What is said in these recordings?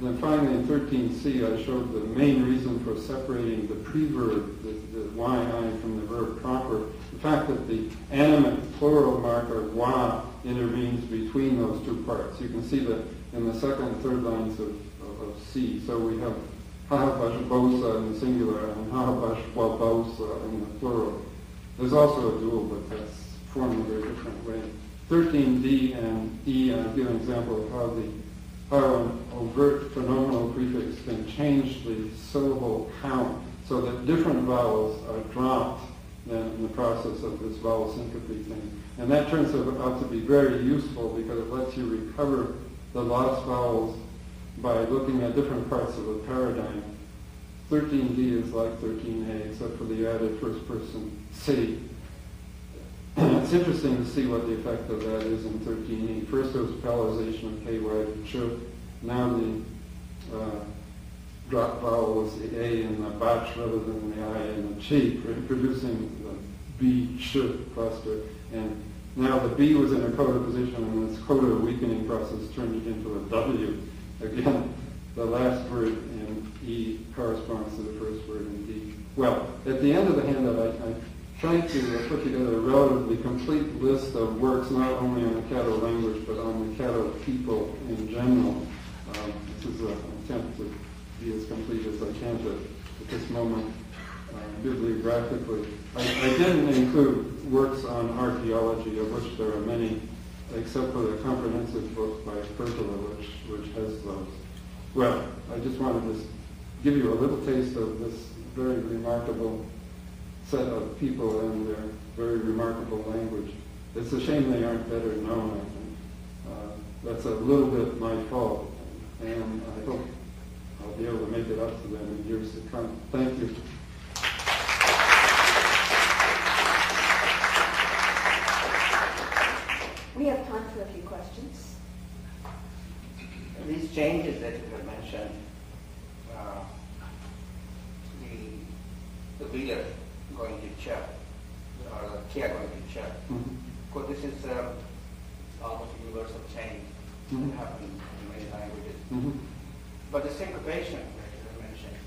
then finally in 13C I showed the main reason for separating the preverb, the yi from the verb proper. The fact that the animate plural marker wa intervenes between those two parts. You can see that in the second and third lines of C. So we have hahabashbosa in the singular and hahabashwabosa in the plural. There's also a dual, but that's formed in a very different way. 13D and E, I'll give an example of how an overt phenomenal prefix can change the syllable count so that different vowels are dropped in the process of this vowel syncope thing. And that turns out to be very useful because it lets you recover the lost vowels by looking at different parts of a paradigm. 13D is like 13A except for the added first person C. It's interesting to see what the effect of that is in 13E. First there was parallelization of KY to ch. Now the drop vowel was the A in the bach rather than the I in the chi, producing the B-ch cluster. And now the B was in a coda position, and this coda weakening process turned it into a W. Again, the last word in E corresponds to the first word in D. Well, at the end of the handout, I tried to put together a relatively complete list of works, not only on the Caddo language, but on the Caddo people in general. This is an attempt to be as complete as I can at this moment, bibliographically. I didn't include works on archaeology, of which there are many, except for the comprehensive book by Pergola, which has those. Well, I just wanted to give you a little taste of this very remarkable set of people and their very remarkable language. It's a shame they aren't better known, I think. That's a little bit my fault, and I hope I'll be able to make it up to them in years to come. Thank you. We have time for a few questions. These changes that you have mentioned, the wheeler going to check, or the chair going to check. Mm-hmm. Because this is almost a universal change that happens in many languages. Mm-hmm. But the syncopation that you have mentioned,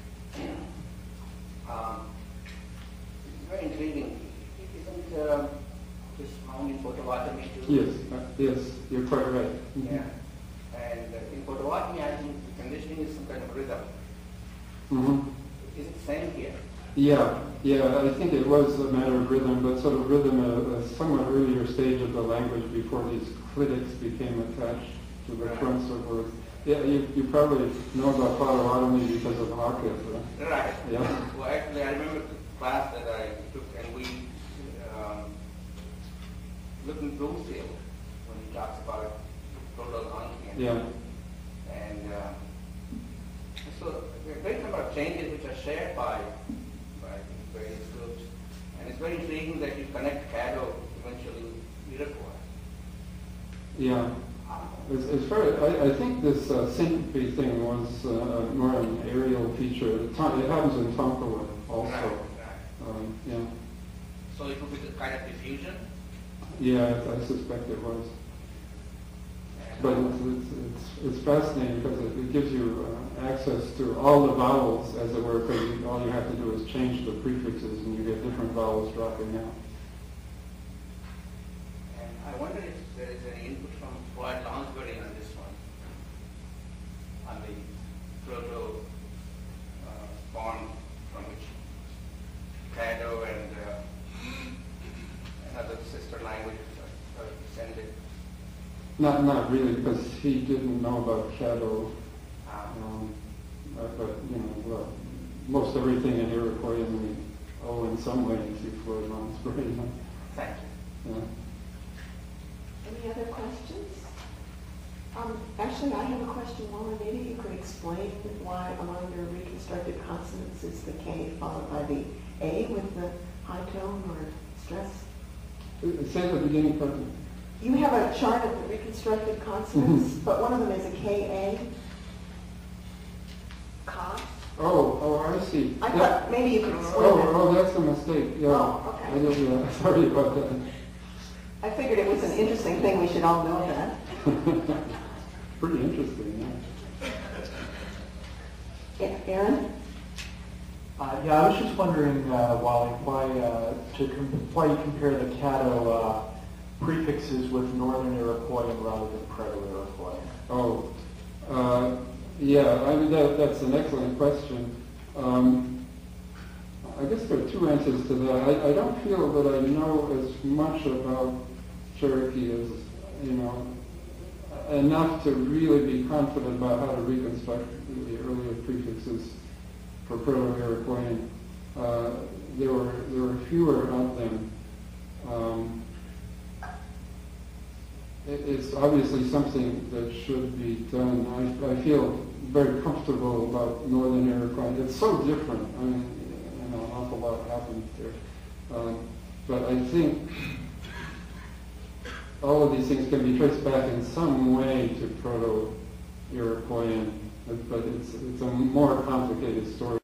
it's very intriguing. Isn't this found in Potawatomi too? Yes, you're quite right. Mm-hmm. Yeah. And in Potawatomi, I think the conditioning is some kind of rhythm. Mm-hmm. Is it the same here? Yeah, I think it was a matter of rhythm, but sort of rhythm at a somewhat earlier stage of the language before these clitics became attached to the fronts of words. Yeah, you probably know about Potawatomi because of Hawkins, right? Right. Yeah. Well, actually, I remember the class that I took, and we looked in Bloomfield when he talks about total uncanny. Yeah. And so there are a great number of changes which are shared by various groups. And it's very intriguing that you connect Caddo eventually with Iroquois. Yeah. As far as, I think this syncope thing was more an aerial feature. It happens in Tonkawa also. Right. Yeah. So it would be the kind of diffusion? Yeah, I suspect it was. But it's fascinating because it gives you access to all the vowels, as it were, because all you have to do is change the prefixes and you get different vowels dropping out. And I wonder if there is any input from Floyd Lounsbury on this one, on the proto form from which Caddo and other sister languages are descended. Not really, because he didn't know about Caddo. But well, most everything in Iroquois and in some way to Floyd Lounsbury. Thank you. Yeah. Any other questions? Actually, I have a question, Wallace. Maybe you could explain why among your reconstructed consonants is the K followed by the A with the high tone or stress? Say the beginning part. You have a chart of the reconstructed consonants, but one of them is a K-A. Ka. Oh, I see. I thought maybe you could explain that. Oh, that's a mistake. Yeah. Oh, okay. I did, sorry about that. I figured it was an interesting thing. We should all know that. Pretty interesting, yeah. Aaron? Yeah, I was just wondering, Wally, why you compare the Caddo prefixes with Northern Iroquoian rather than Proto-Iroquoian? Oh, yeah, I mean, that's an excellent question. I guess there are two answers to that. I don't feel that I know as much about Cherokee as, enough to really be confident about how to reconstruct the earlier prefixes for Proto-Iroquoian. There were fewer of them. It's obviously something that should be done. I feel very comfortable about Northern Iroquois. It's so different. I mean, an awful lot happened there. But I think all of these things can be traced back in some way to Proto-Iroquoian, but it's a more complicated story.